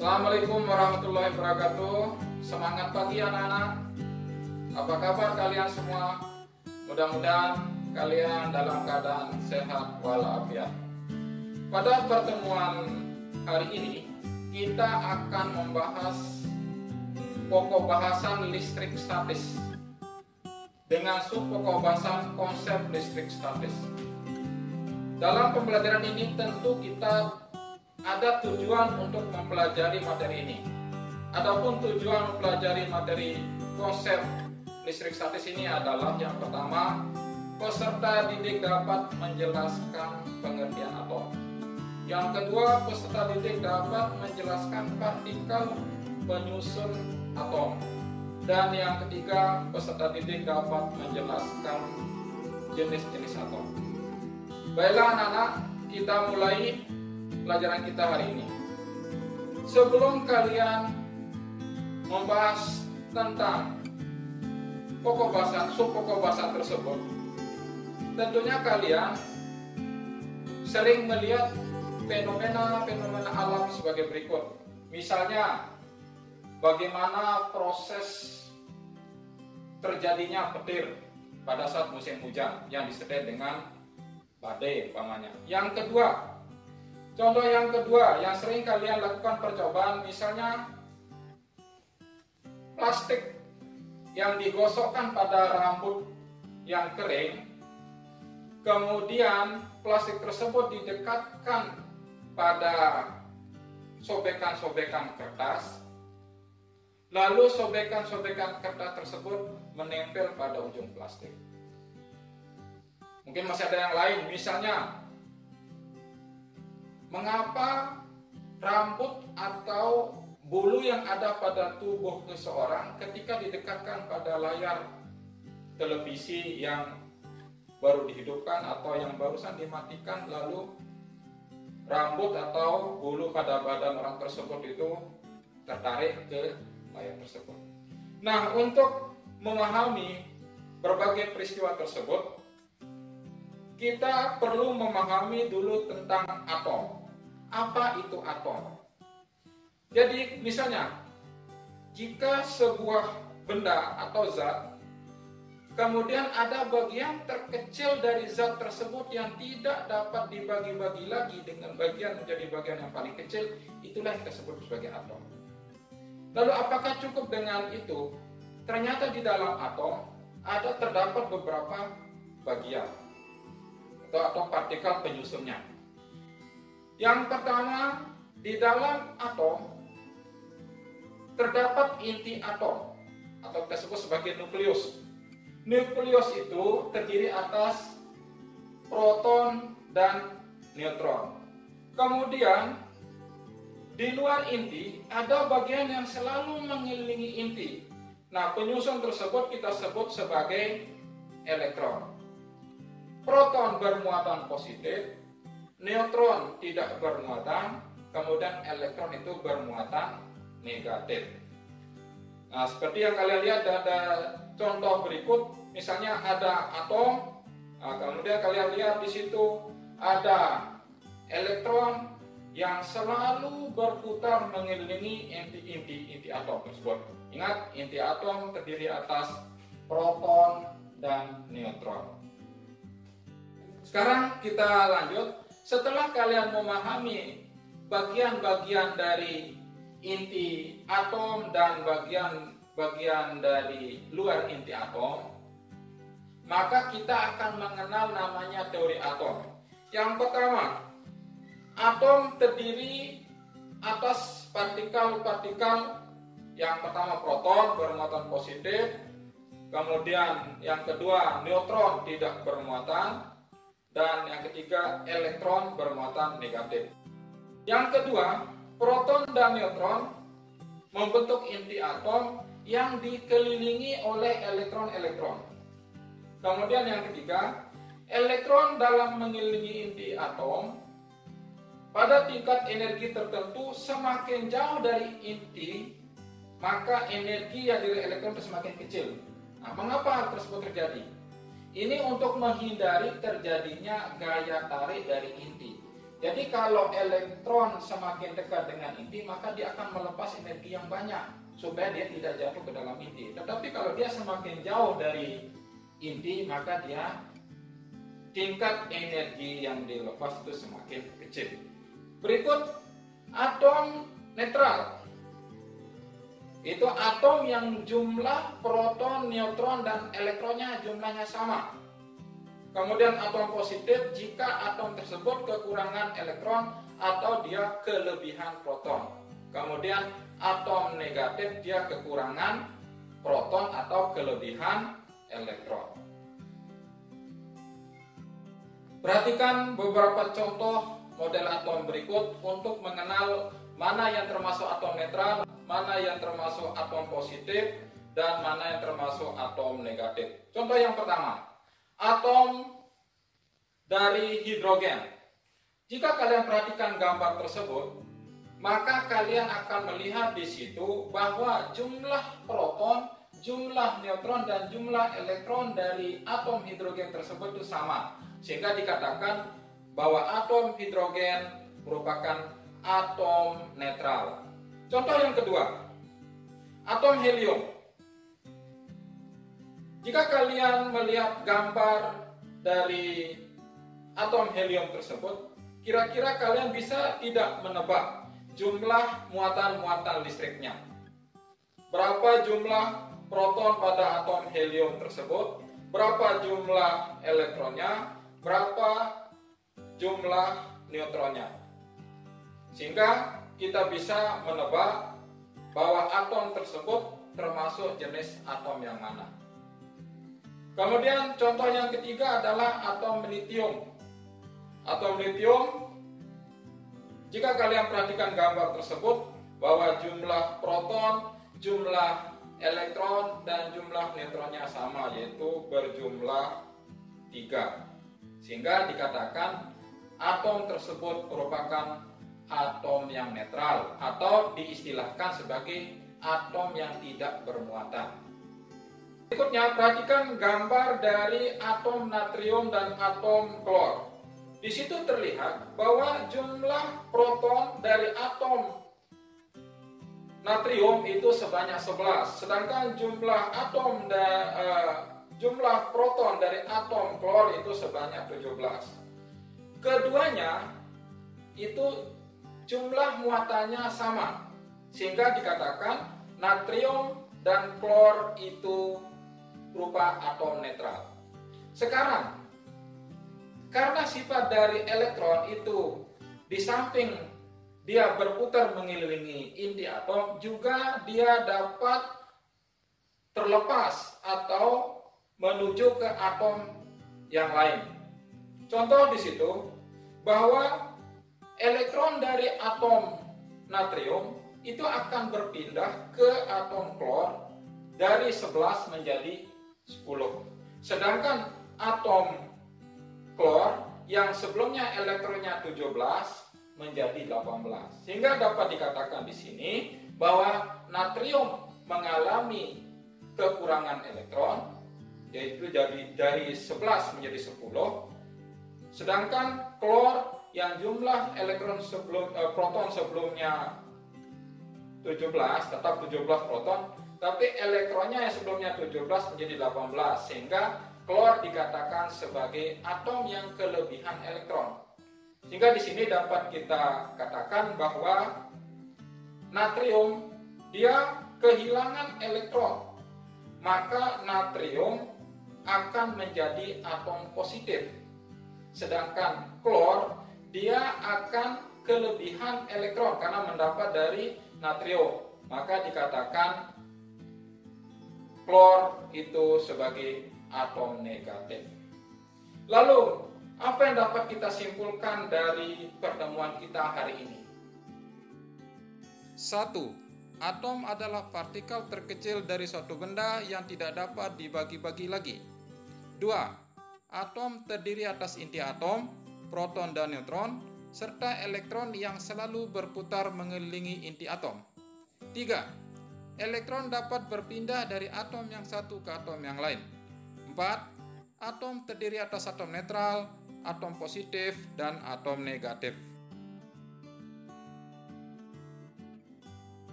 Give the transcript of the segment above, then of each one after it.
Assalamualaikum warahmatullahi wabarakatuh. Semangat pagi anak-anak. Apa kabar kalian semua? Mudah-mudahan kalian dalam keadaan sehat walafiat. Pada pertemuan hari ini kita akan membahas pokok bahasan listrik statis dengan subpokok bahasan konsep listrik statis. Dalam pembelajaran ini tentu kita ada tujuan untuk mempelajari materi ini. Adapun tujuan mempelajari materi konsep listrik statis ini adalah yang pertama, peserta didik dapat menjelaskan pengertian atom. Yang kedua, peserta didik dapat menjelaskan partikel penyusun atom. Dan yang ketiga, peserta didik dapat menjelaskan jenis-jenis atom. Baiklah anak-anak, kita mulai pelajaran kita hari ini. Sebelum kalian membahas tentang subpokok bahasan tersebut, tentunya kalian sering melihat fenomena-fenomena alam sebagai berikut. Misalnya, bagaimana proses terjadinya petir pada saat musim hujan yang disertai dengan badai umpamanya. Contoh yang kedua yang sering kalian lakukan percobaan, misalnya plastik yang digosokkan pada rambut yang kering, kemudian plastik tersebut didekatkan pada sobekan-sobekan kertas, lalu sobekan-sobekan kertas tersebut menempel pada ujung plastik. Mungkin masih ada yang lain, misalnya mengapa rambut atau bulu yang ada pada tubuh seseorang ketika didekatkan pada layar televisi yang baru dihidupkan atau yang barusan dimatikan, lalu rambut atau bulu pada badan orang tersebut itu tertarik ke layar tersebut. Nah, untuk memahami berbagai peristiwa tersebut, kita perlu memahami dulu tentang atom. Apa itu atom? Jadi misalnya, jika sebuah benda atau zat, kemudian ada bagian terkecil dari zat tersebut yang tidak dapat dibagi-bagi lagi dengan bagian menjadi bagian yang paling kecil, itulah yang kita sebut sebagai atom. Lalu apakah cukup dengan itu? Ternyata di dalam atom terdapat beberapa bagian atau partikel penyusunnya. Yang pertama, di dalam atom terdapat inti atom atau kita sebut sebagai nukleus. Nukleus itu terdiri atas proton dan neutron. Kemudian di luar inti ada bagian yang selalu mengelilingi inti. Nah, penyusun tersebut kita sebut sebagai elektron. Proton bermuatan positif, neutron tidak bermuatan, kemudian elektron itu bermuatan negatif. Nah, seperti yang kalian lihat ada contoh berikut, misalnya ada atom, kemudian kalian lihat di situ ada elektron yang selalu berputar mengelilingi inti atom tersebut. Ingat, inti atom terdiri atas proton dan neutron. Sekarang kita lanjut. Setelah kalian memahami bagian-bagian dari inti atom dan bagian dari luar inti atom, maka kita akan mengenal namanya teori atom. Yang pertama, atom terdiri atas partikel-partikel. Yang pertama proton bermuatan positif, kemudian yang kedua neutron tidak bermuatan, dan yang ketiga elektron bermuatan negatif. Yang kedua, proton dan neutron membentuk inti atom yang dikelilingi oleh elektron-elektron. Kemudian yang ketiga, elektron dalam mengelilingi inti atom pada tingkat energi tertentu semakin jauh dari inti, maka energi yang dari elektron itu semakin kecil. Nah, mengapa hal tersebut terjadi? Ini untuk menghindari terjadinya gaya tarik dari inti. Jadi kalau elektron semakin dekat dengan inti, maka dia akan melepas energi yang banyak supaya dia tidak jatuh ke dalam inti. Tetapi kalau dia semakin jauh dari inti, maka dia tingkat energi yang dilepas itu semakin kecil. Berikut atom netral. Itu atom yang jumlah proton, neutron, dan elektronnya jumlahnya sama. Kemudian atom positif jika atom tersebut kekurangan elektron atau dia kelebihan proton. Kemudian atom negatif dia kekurangan proton atau kelebihan elektron. Perhatikan beberapa contoh model atom berikut untuk mengenal mana yang termasuk atom netral, mana yang termasuk atom positif, dan mana yang termasuk atom negatif. Contoh yang pertama, atom dari hidrogen. Jika kalian perhatikan gambar tersebut, maka kalian akan melihat di situ bahwa jumlah proton, jumlah neutron, dan jumlah elektron dari atom hidrogen tersebut itu sama. Sehingga dikatakan bahwa atom hidrogen merupakan atom netral. Contoh yang kedua, atom helium. Jika kalian melihat gambar dari atom helium tersebut, kira-kira kalian bisa tidak menebak jumlah muatan-muatan listriknya. Berapa jumlah proton pada atom helium tersebut, berapa jumlah elektronnya, berapa jumlah neutronnya. Sehingga kita bisa menebak bahwa atom tersebut termasuk jenis atom yang mana. Kemudian contoh yang ketiga adalah atom litium. Atom litium, jika kalian perhatikan gambar tersebut, bahwa jumlah proton, jumlah elektron, dan jumlah neutronnya sama, yaitu berjumlah 3. Sehingga dikatakan atom tersebut merupakan atom yang netral atau diistilahkan sebagai atom yang tidak bermuatan. Berikutnya, perhatikan gambar dari atom natrium dan atom klor. Di situ terlihat bahwa jumlah proton dari atom natrium itu sebanyak 11, sedangkan jumlah proton dari atom klor itu sebanyak 17. Keduanya itu jumlah muatannya sama, sehingga dikatakan natrium dan klor itu berupa atom netral. Sekarang, karena sifat dari elektron itu di samping dia berputar mengelilingi inti atom, juga dia dapat terlepas atau menuju ke atom yang lain. Contoh di situ bahwa elektron dari atom natrium itu akan berpindah ke atom klor dari 11 menjadi 10. Sedangkan atom klor yang sebelumnya elektronnya 17 menjadi 18. Sehingga dapat dikatakan di sini bahwa natrium mengalami kekurangan elektron, yaitu dari 11 menjadi 10. Sedangkan klor yang jumlah proton sebelumnya 17, tetap 17 proton, tapi elektronnya yang sebelumnya 17 menjadi 18, sehingga klor dikatakan sebagai atom yang kelebihan elektron. Sehingga di sini dapat kita katakan bahwa natrium dia kehilangan elektron, maka natrium akan menjadi atom positif. Sedangkan klor dia akan kelebihan elektron karena mendapat dari natrium, maka dikatakan klor itu sebagai atom negatif. Lalu, apa yang dapat kita simpulkan dari pertemuan kita hari ini? 1. Atom adalah partikel terkecil dari suatu benda yang tidak dapat dibagi-bagi lagi. 2. Atom terdiri atas inti atom, proton dan neutron, serta elektron yang selalu berputar mengelilingi inti atom. 3. Elektron dapat berpindah dari atom yang satu ke atom yang lain. 4. Atom terdiri atas atom netral, atom positif, dan atom negatif.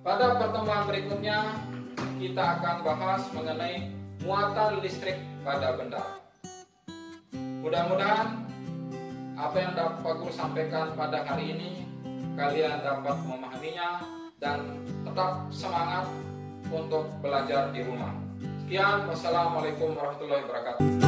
Pada pertemuan berikutnya kita akan bahas mengenai muatan listrik pada benda. Mudah-mudahan apa yang dapat Guru sampaikan pada hari ini kalian dapat memahaminya dan tetap semangat untuk belajar di rumah. Sekian, wassalamualaikum warahmatullahi wabarakatuh.